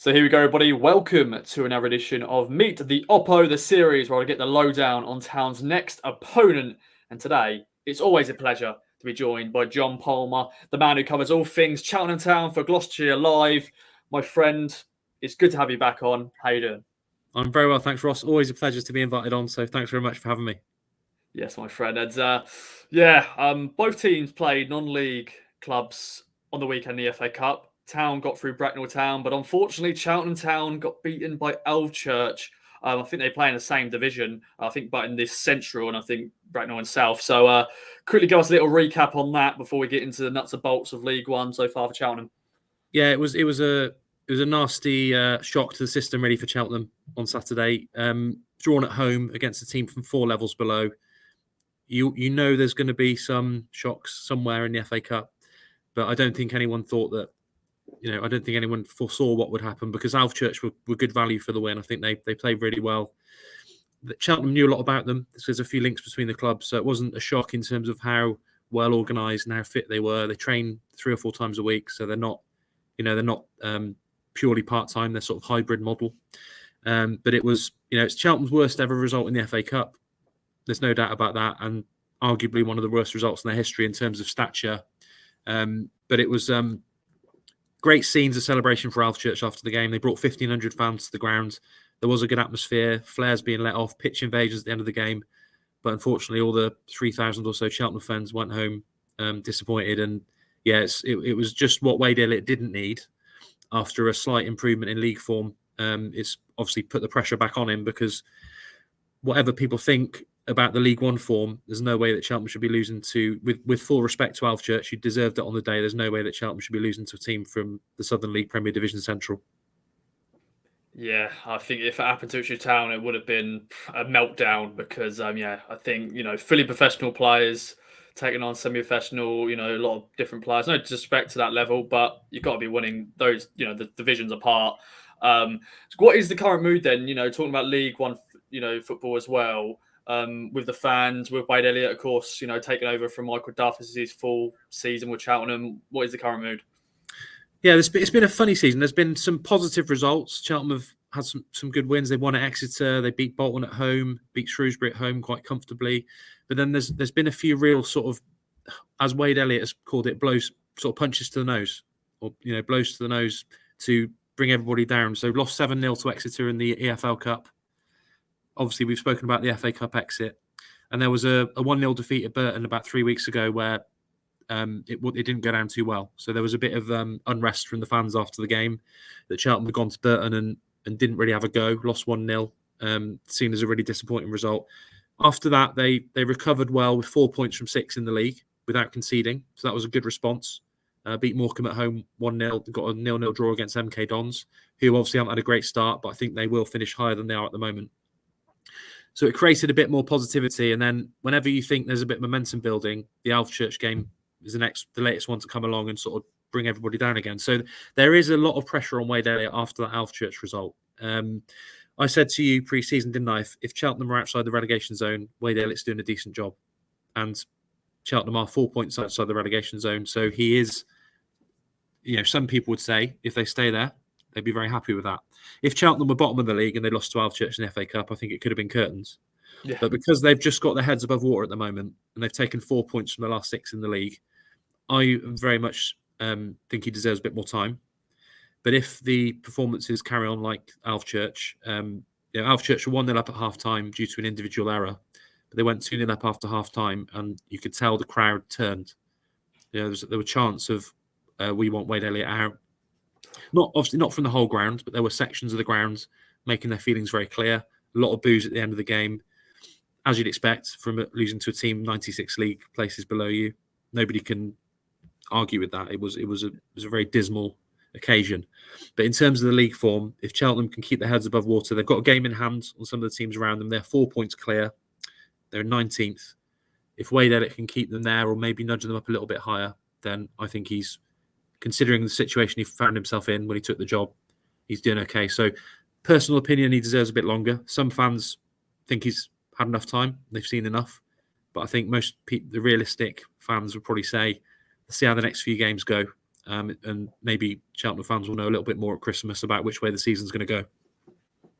So here we go, everybody. Welcome to another edition of Meet the Oppo, the series where I get the lowdown on Town's next opponent. And today, it's always a pleasure to be joined by Jon Palmer, the man who covers all things Cheltenham Town for Gloucestershire Live. My friend, it's good to have you back on. How you doing? I'm very well, thanks, Ross. Always a pleasure to be invited on, so thanks very much for having me. Yes, my friend. And both teams played non-league clubs on the weekend in the FA Cup. Town got through Bracknell Town, but unfortunately, Cheltenham Town got beaten by Ipswich. I think they play in the same division, but in this Central, and I think Bracknell and South. So, quickly give us a little recap on that before we get into the nuts and bolts of League One so far for Cheltenham. Yeah, it was a nasty shock to the system, really, for Cheltenham on Saturday. Drawn at home against a team from 4 levels below. You know there's going to be some shocks somewhere in the FA Cup, but I don't think anyone thought that. I don't think anyone foresaw what would happen because Ipswich were good value for the win. I think they played really well. Cheltenham knew a lot about them. There's a few links between the clubs, so it wasn't a shock in terms of how well organised and how fit they were. They train 3 or 4 times a week, so they're not purely part-time. They're sort of hybrid model. But it was, it's Cheltenham's worst ever result in the FA Cup. There's no doubt about that, and arguably one of the worst results in their history in terms of stature. But it was great scenes of celebration for Ipswich after the game. They brought 1,500 fans to the ground. There was a good atmosphere, flares being let off, pitch invasions at the end of the game. But unfortunately, all the 3,000 or so Cheltenham fans went home disappointed. And yeah, it was just what Wade Elliott didn't need after a slight improvement in league form. It's obviously put the pressure back on him because whatever people think about the League One form, there's no way that Cheltenham should be losing to, with full respect to Ipswich, who deserved it on the day, there's no way that Cheltenham should be losing to a team from the Southern League Premier Division Central. Yeah, I think if it happened to Ipswich Town, it would have been a meltdown because, I think, fully professional players taking on semi-professional, a lot of different players. No disrespect to that level, but you've got to be winning those, the divisions apart. So what is the current mood then? Talking about League One, football as well, with the fans, with Wade Elliott, of course, taking over from Michael Duff. This is his full season with Cheltenham. What is the current mood? Yeah, it's been a funny season. There's been some positive results. Cheltenham have had some good wins. They won at Exeter. They beat Bolton at home, beat Shrewsbury at home quite comfortably. But then there's been a few real sort of, as Wade Elliott has called it, punches to the nose, or blows to the nose to bring everybody down. So lost 7-0 to Exeter in the EFL Cup. Obviously, we've spoken about the FA Cup exit, and there was a 1-0 defeat at Burton about 3 weeks ago where it didn't go down too well. So there was a bit of unrest from the fans after the game that Cheltenham had gone to Burton and didn't really have a go, lost 1-0, seen as a really disappointing result. After that, they recovered well with 4 points from 6 in the league without conceding. So that was a good response. Beat Morecambe at home 1-0, got a 0-0 draw against MK Dons, who obviously haven't had a great start, but I think they will finish higher than they are at the moment. So it created a bit more positivity. And then whenever you think there's a bit of momentum building, the Ipswich game is the latest one to come along and sort of bring everybody down again. So there is a lot of pressure on Wade Elliott after that Ipswich result. I said to you pre-season, didn't I? If Cheltenham are outside the relegation zone, Wade Elliott's doing a decent job. And Cheltenham are 4 points outside the relegation zone. So he is, some people would say if they stay there, they'd be very happy with that. If Cheltenham were bottom of the league and they lost to Ipswich in the FA Cup, I think it could have been curtains. Yeah. But because they've just got their heads above water at the moment and they've taken 4 points from the last 6 in the league, I very much think he deserves a bit more time. But if the performances carry on like Ipswich, Ipswich were 1-0 up at half-time due to an individual error, but they went 2-0 up after half-time and you could tell the crowd turned. There were chants of, we want Wade Elliott out. Obviously not from the whole ground, but there were sections of the ground making their feelings very clear. A lot of boos at the end of the game, as you'd expect from losing to a team 96 league places below you. Nobody can argue with that. It was a very dismal occasion. But in terms of the league form, if Cheltenham can keep their heads above water, they've got a game in hand on some of the teams around them. They're 4 points clear. They're 19th. If Wade Elliott can keep them there or maybe nudge them up a little bit higher, then I think he's, considering the situation he found himself in when he took the job, he's doing okay. So personal opinion, he deserves a bit longer. Some fans think he's had enough time. They've seen enough. But I think most the realistic fans would probably say, let's see how the next few games go. and maybe Cheltenham fans will know a little bit more at Christmas about which way the season's going to go.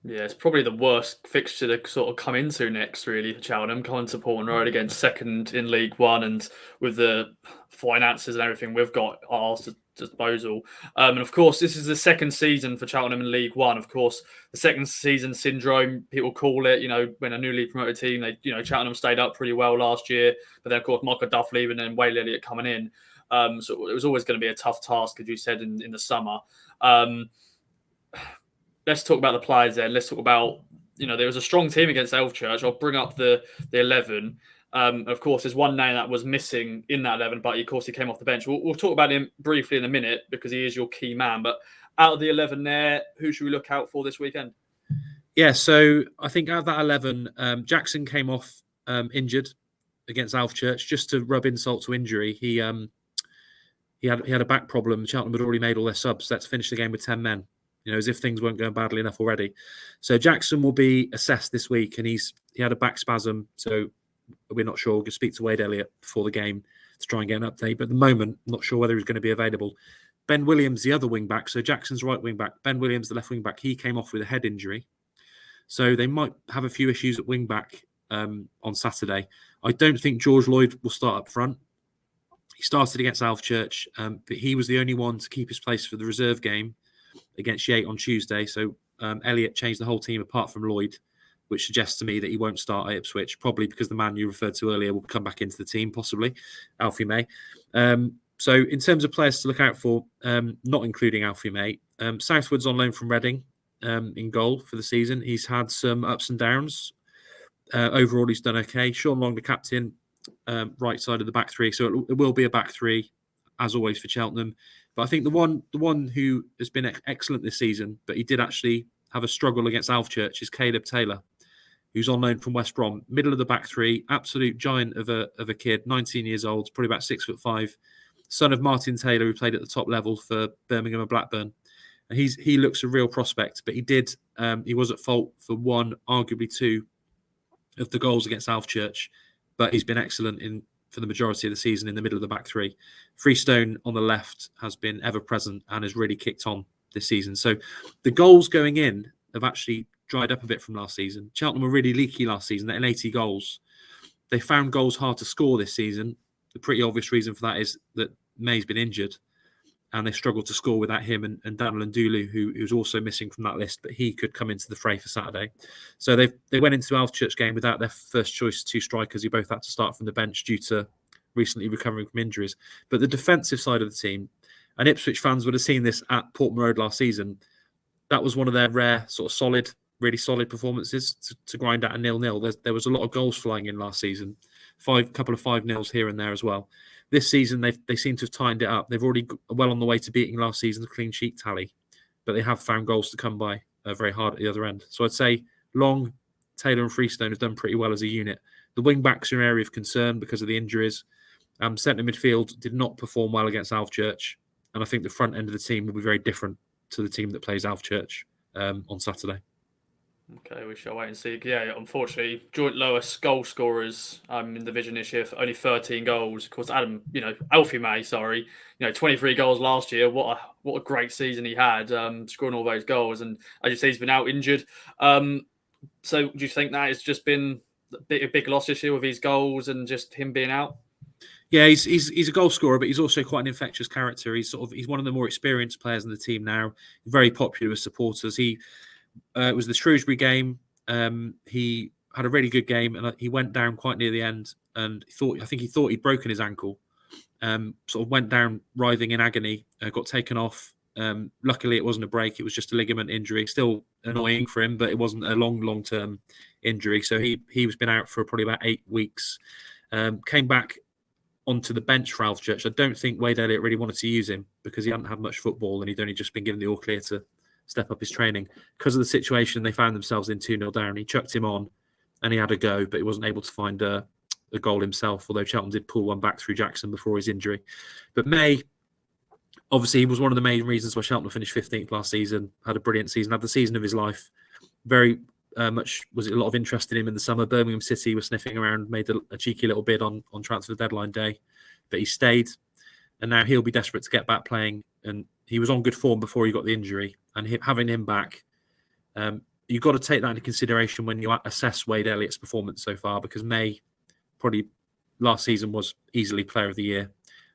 Yeah, it's probably the worst fixture to sort of come into next, really, for Cheltenham. Coming to Portman Road against second in League One, and with the finances and everything we've got at our disposal. And of course, this is the second season for Cheltenham in League One. Of course, the second season syndrome, people call it. When a newly promoted team, Cheltenham stayed up pretty well last year, but then of course Michael Duff leaving and Wade Elliott coming in. So it was always going to be a tough task, as you said in the summer. Let's talk about the players then. Let's talk about, there was a strong team against Ipswich. I'll bring up the 11. Of course, there's one name that was missing in that 11, but of course he came off the bench. We'll talk about him briefly in a minute because he is your key man. But out of the 11 there, who should we look out for this weekend? Yeah, so I think out of that 11, Jackson came off injured against Ipswich just to rub insult to injury. He had a back problem. Cheltenham had already made all their subs. Let's finish the game with 10 men. As if things weren't going badly enough already. So Jackson will be assessed this week, and he had a back spasm, so we're not sure. We'll go speak to Wade Elliott before the game to try and get an update. But at the moment, I'm not sure whether he's going to be available. Ben Williams, the other wing back, so Jackson's right wing back. Ben Williams, the left wing back, he came off with a head injury. So they might have a few issues at wing back on Saturday. I don't think George Lloyd will start up front. He started against Ipswich, but he was the only one to keep his place for the reserve game against Yate on Tuesday. So Elliott changed the whole team apart from Lloyd, which suggests to me that he won't start at Ipswich, probably because the man you referred to earlier will come back into the team, possibly, Alfie May. So in terms of players to look out for, not including Alfie May, Southwood's on loan from Reading in goal for the season. He's had some ups and downs. Overall, he's done okay. Sean Long, the captain, right side of the back three. So it will be a back three, as always, for Cheltenham. But I think the one who has been excellent this season, but he did actually have a struggle against Ipswich, is Caleb Taylor, who's on loan from West Brom. Middle of the back three, absolute giant of a kid, 19 years old, probably about 6'5", son of Martin Taylor, who played at the top level for Birmingham and Blackburn. And he looks a real prospect, but he was at fault for one, arguably two, of the goals against Ipswich, but he's been excellent for the majority of the season in the middle of the back three. Freestone on the left has been ever present and has really kicked on this season. So the goals going in have actually dried up a bit from last season. Cheltenham were really leaky last season. They're in 80 goals. They found goals hard to score this season. The pretty obvious reason for that is that May's been injured, and they struggled to score without him and Daniel Ndulu, who's also missing from that list, but he could come into the fray for Saturday. So they went into the Ipswich game without their first choice two strikers who both had to start from the bench due to recently recovering from injuries. But the defensive side of the team, and Ipswich fans would have seen this at Portman Road last season, that was one of their rare sort of really solid performances to grind out a 0-0. There was a lot of goals flying in last season, couple of 5-0s here and there as well. This season, they seem to have tightened it up. They've already well on the way to beating last season's clean sheet tally, but they have found goals to come by very hard at the other end. So I'd say Long, Taylor and Freestone have done pretty well as a unit. The wing-backs are an area of concern because of the injuries. Centre midfield did not perform well against Ipswich, and I think the front end of the team will be very different to the team that plays Ipswich on Saturday. Okay, we shall wait and see. Yeah, unfortunately, joint lowest goal scorers in the division this year for only 13 goals. Of course, Alfie May, 23 goals last year. What a great season he had, scoring all those goals. And as you say, he's been out injured. So do you think that has just been a big loss this year with his goals and just him being out? Yeah, he's a goal scorer, but he's also quite an infectious character. He's one of the more experienced players in the team now. Very popular with supporters. It was the Shrewsbury game. He had a really good game, and he went down quite near the end. And I think he thought he'd broken his ankle. Sort of went down writhing in agony. Got taken off. Luckily, it wasn't a break. It was just a ligament injury. Still annoying for him, but it wasn't a long-term injury. So he's been out for probably about 8 weeks. Came back onto the bench for Ipswich. I don't think Wade Elliott really wanted to use him because he hadn't had much football and he'd only just been given the all clear to step up his training. Because of the situation, they found themselves in 2-0 down. He chucked him on and he had a go, but he wasn't able to find a goal himself, although Cheltenham did pull one back through Jackson before his injury. But May, obviously, he was one of the main reasons why Cheltenham finished 15th last season, had a brilliant season, had the season of his life. Very much was a lot of interest in him in the summer. Birmingham City was sniffing around, made a cheeky little bid on transfer deadline day, but he stayed. and now he'll be desperate to get back playing. And he was on good form before he got the injury, and having him back, you've got to take that into consideration when you assess Wade Elliott's performance so far, because May probably last season was easily Player of the Year,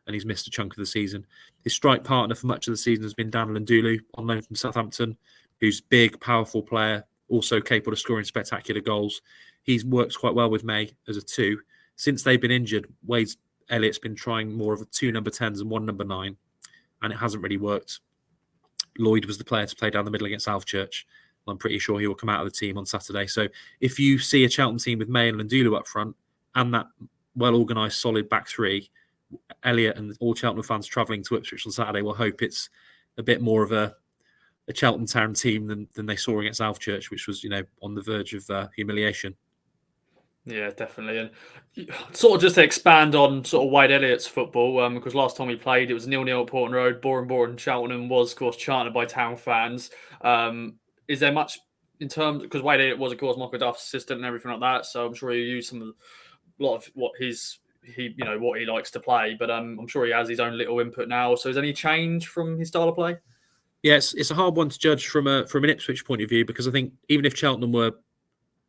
and he's missed a chunk of the season. His strike partner for much of the season has been Daniel Ndulu, on loan from Southampton, who's big, powerful player, also capable of scoring spectacular goals. He's worked quite well with May as a 2. Since they've been injured, Elliott's been trying more of a 2 number 10s and 1 number 9, and it hasn't really worked. Lloyd was the player to play down the middle against Alfchurch. I'm pretty sure he will come out of the team on Saturday. So if you see a Cheltenham team with May and Ndulu up front and that well-organised, solid back 3, Elliott and all Cheltenham fans travelling to Ipswich on Saturday will hope it's a bit more of a Cheltenham Town team than they saw against Alfchurch, which was, on the verge of humiliation. Yeah, definitely. And sort of just to expand on sort of Wade Elliott's football, because last time he played, it was 0-0 at Portman Road. Boring. Cheltenham was, of course, chanted by Town fans. Is there much in terms, because Wade Elliott was, of course, Michael Duff's assistant and everything like that, so I'm sure he used a lot of what what he likes to play, but I'm sure he has his own little input now. So is any change from his style of play? Yes, it's a hard one to judge from an Ipswich point of view, because I think even if Cheltenham were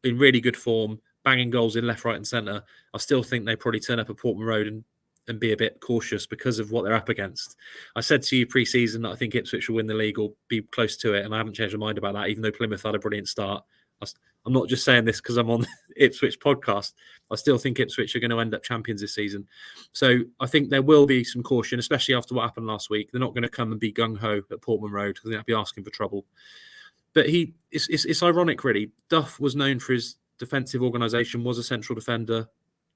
in really good form, banging goals in left, right and centre, I still think they probably turn up at Portman Road and be a bit cautious because of what they're up against. I said to you pre-season that I think Ipswich will win the league or be close to it, and I haven't changed my mind about that, even though Plymouth had a brilliant start. I'm not just saying this because I'm on the Ipswich podcast. I still think Ipswich are going to end up champions this season. So I think there will be some caution, especially after what happened last week. They're not going to come and be gung-ho at Portman Road because they'll be asking for trouble. But it's ironic, really. Duff was known for his defensive organisation, was a central defender,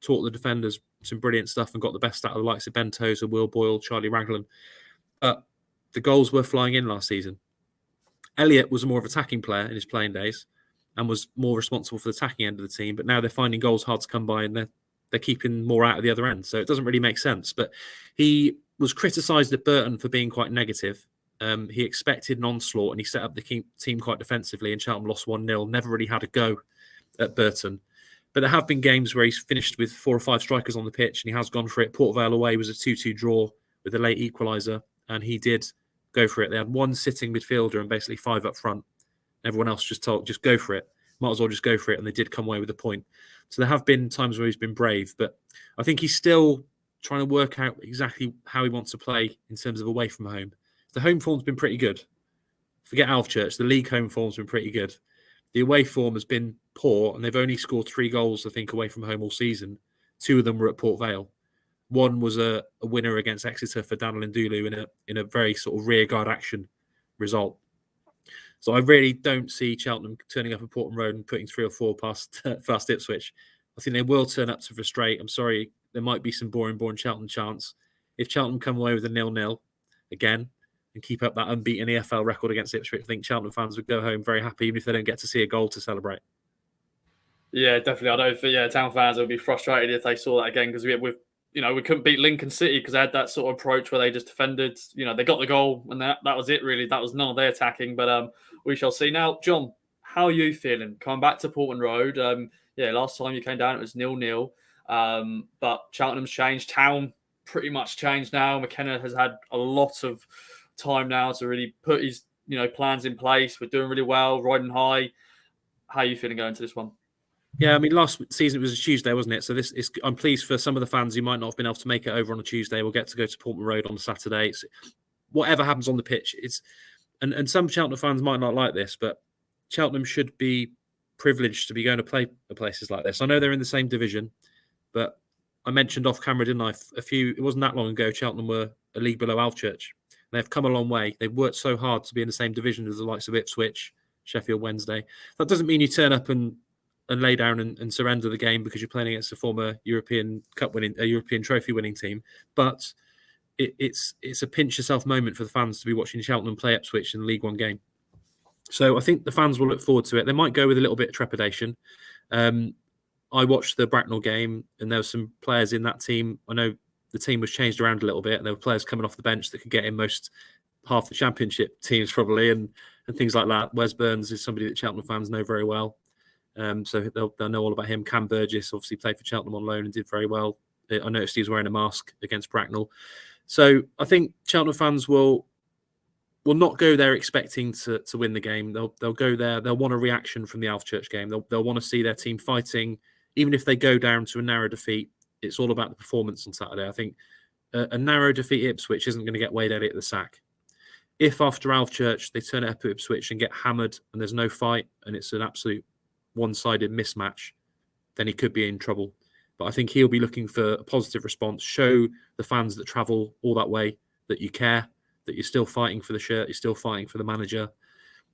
taught the defenders some brilliant stuff and got the best out of the likes of Ben Tozer, Will Boyle, Charlie Raglan. But the goals were flying in last season. Elliott was a more of attacking player in his playing days and was more responsible for the attacking end of the team. But now they're finding goals hard to come by and they're keeping more out of the other end. So it doesn't really make sense. But he was criticised at Burton for being quite negative. He expected an onslaught and he set up the team quite defensively, and Cheltenham lost 1-0. Never really had a go at Burton. But there have been games where he's finished with 4 or 5 strikers on the pitch and he has gone for it. Port Vale away was a 2-2 draw with a late equaliser, and he did go for it. They had 1 sitting midfielder and basically 5 up front. Everyone else just told, just go for it. Might as well just go for it. And they did come away with a point. So there have been times where he's been brave, but I think he's still trying to work out exactly how he wants to play in terms of away from home. The home form's been pretty good. Forget Alfchurch, the league home form's been pretty good. The away form has been poor, and they've only scored 3 goals, I think, away from home all season. 2 of them were at Port Vale. One was a winner against Exeter for Daniel Ndulu in a very sort of rearguard action result. So I really don't see Cheltenham turning up at Portman Road and putting 3 or 4 past Ipswich. I think they will turn up to frustrate. I'm sorry, there might be some boring Cheltenham chance. If Cheltenham come away with a 0-0 again and keep up that unbeaten EFL record against Ipswich, I think Cheltenham fans would go home very happy, even if they don't get to see a goal to celebrate. Yeah, definitely. I know for Town fans would be frustrated if they saw that again, because we couldn't beat Lincoln City because they had that sort of approach where they just defended. They got the goal and that was it really. That was none of their attacking, but we shall see. Now, John, how are you feeling coming back to Portman Road? Last time you came down it was 0-0, but Cheltenham's changed. Town pretty much changed now. McKenna has had a lot of time now to really put his plans in place. We're doing really well, riding high. How are you feeling going to this one? Yeah, I mean, last season it was a Tuesday, wasn't it? So I'm pleased for some of the fans who might not have been able to make it over on a Tuesday. We'll get to go to Portman Road on a Saturday. Whatever happens on the pitch, and some Cheltenham fans might not like this, but Cheltenham should be privileged to be going to play at places like this. I know they're in the same division, but I mentioned off camera, didn't I? It wasn't that long ago, Cheltenham were a league below Alfchurch. They've come a long way. They've worked so hard to be in the same division as the likes of Ipswich, Sheffield Wednesday. That doesn't mean you turn up and lay down and surrender the game because you're playing against a former European trophy winning team. But it's a pinch yourself moment for the fans to be watching Cheltenham play Ipswich in the League One game. So I think the fans will look forward to it. They might go with a little bit of trepidation. I watched the Bracknell game and there were some players in that team. I know the team was changed around a little bit and there were players coming off the bench that could get in most half the championship teams probably and things like that. Wes Burns is somebody that Cheltenham fans know very well. So they'll know all about him. Cam Burgess obviously played for Cheltenham on loan and did very well. I noticed he was wearing a mask against Bracknell. So I think Cheltenham fans will not go there expecting to win the game. They'll go there. They'll want a reaction from the Alfchurch game. They'll want to see their team fighting, even if they go down to a narrow defeat. It's all about the performance on Saturday. I think a narrow defeat at Ipswich isn't going to get Wade Elliott the sack. If after Alfchurch they turn it up at Ipswich and get hammered and there's no fight and it's an absolute one-sided mismatch, then he could be in trouble. But I think he'll be looking for a positive response, show the fans that travel all that way that you care, that you're still fighting for the shirt, you're still fighting for the manager.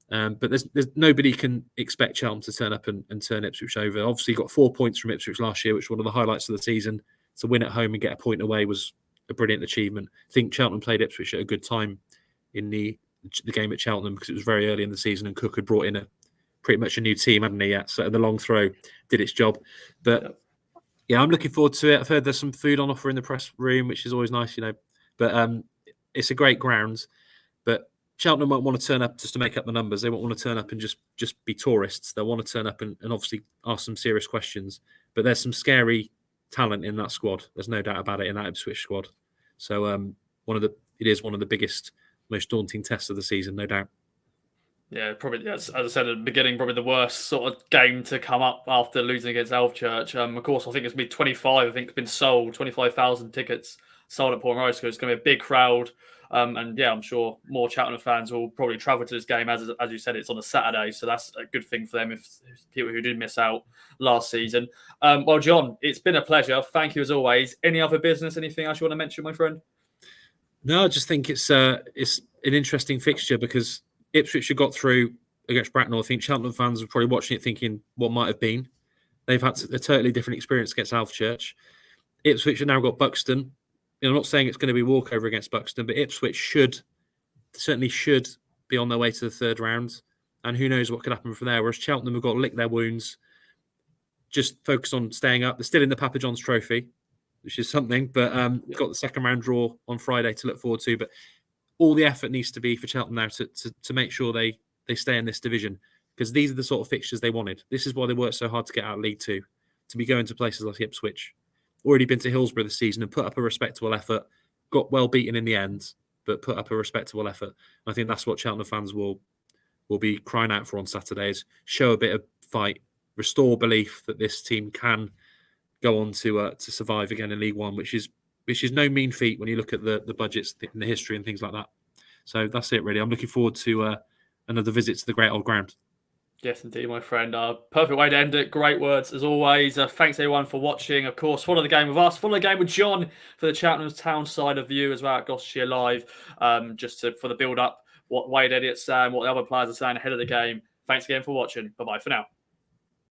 But there's nobody can expect Cheltenham to turn up and turn Ipswich over. Obviously, got 4 points from Ipswich last year, which was one of the highlights of the season. To win at home and get a point away was a brilliant achievement. I think Cheltenham played Ipswich at a good time in the game at Cheltenham because it was very early in the season and Cook had brought in pretty much a new team, hadn't he? Yeah, so the long throw did its job. But yeah, I'm looking forward to it. I've heard there's some food on offer in the press room, which is always nice, But it's a great ground. But Cheltenham won't want to turn up just to make up the numbers. They won't want to turn up and just be tourists. They'll want to turn up and obviously ask some serious questions. But there's some scary talent in that squad. There's no doubt about it, in that Ipswich squad. So it is one of the biggest, most daunting tests of the season, no doubt. Yeah, probably, as I said at the beginning, probably the worst sort of game to come up after losing against Alfchurch. Of course, I think it's been 25. I think it's been sold, 25,000 tickets sold at Portman Road. So it's going to be a big crowd. And yeah, I'm sure more Cheltenham fans will probably travel to this game. As you said, it's on a Saturday. So that's a good thing for them if people who did miss out last season. Well, Jon, it's been a pleasure. Thank you as always. Any other business, anything else you want to mention, my friend? No, I just think it's an interesting fixture because Ipswich have got through against Bracknell. I think Cheltenham fans are probably watching it thinking what might have been. They've had a totally different experience against Alfchurch. Ipswich have now got Buxton. I'm not saying it's going to be a walkover against Buxton, but Ipswich certainly should be on their way to the third round. And who knows what could happen from there. Whereas Cheltenham have got to lick their wounds, just focus on staying up. They're still in the Papa John's Trophy, which is something, but got the second round draw on Friday to look forward to. But all the effort needs to be for Cheltenham now to make sure they stay in this division, because these are the sort of fixtures they wanted. This is why they worked so hard to get out of League Two, to be going to places like Ipswich. Already been to Hillsborough this season and put up a respectable effort. Got well beaten in the end, but put up a respectable effort. I think that's what Cheltenham fans will be crying out for on Saturdays. Show a bit of fight, restore belief that this team can go on to survive again in League One, which is no mean feat when you look at the budgets and the history and things like that. So that's it, really. I'm looking forward to another visit to the great old ground. Yes, indeed, my friend. Perfect way to end it. Great words, as always. Thanks, everyone, for watching. Of course, follow the game with us. Follow the game with Jon for the Cheltenham Town side of view as well at Gloucestershire Live, for the build-up, what Wade Elliott's saying, what the other players are saying ahead of the game. Thanks again for watching. Bye-bye for now.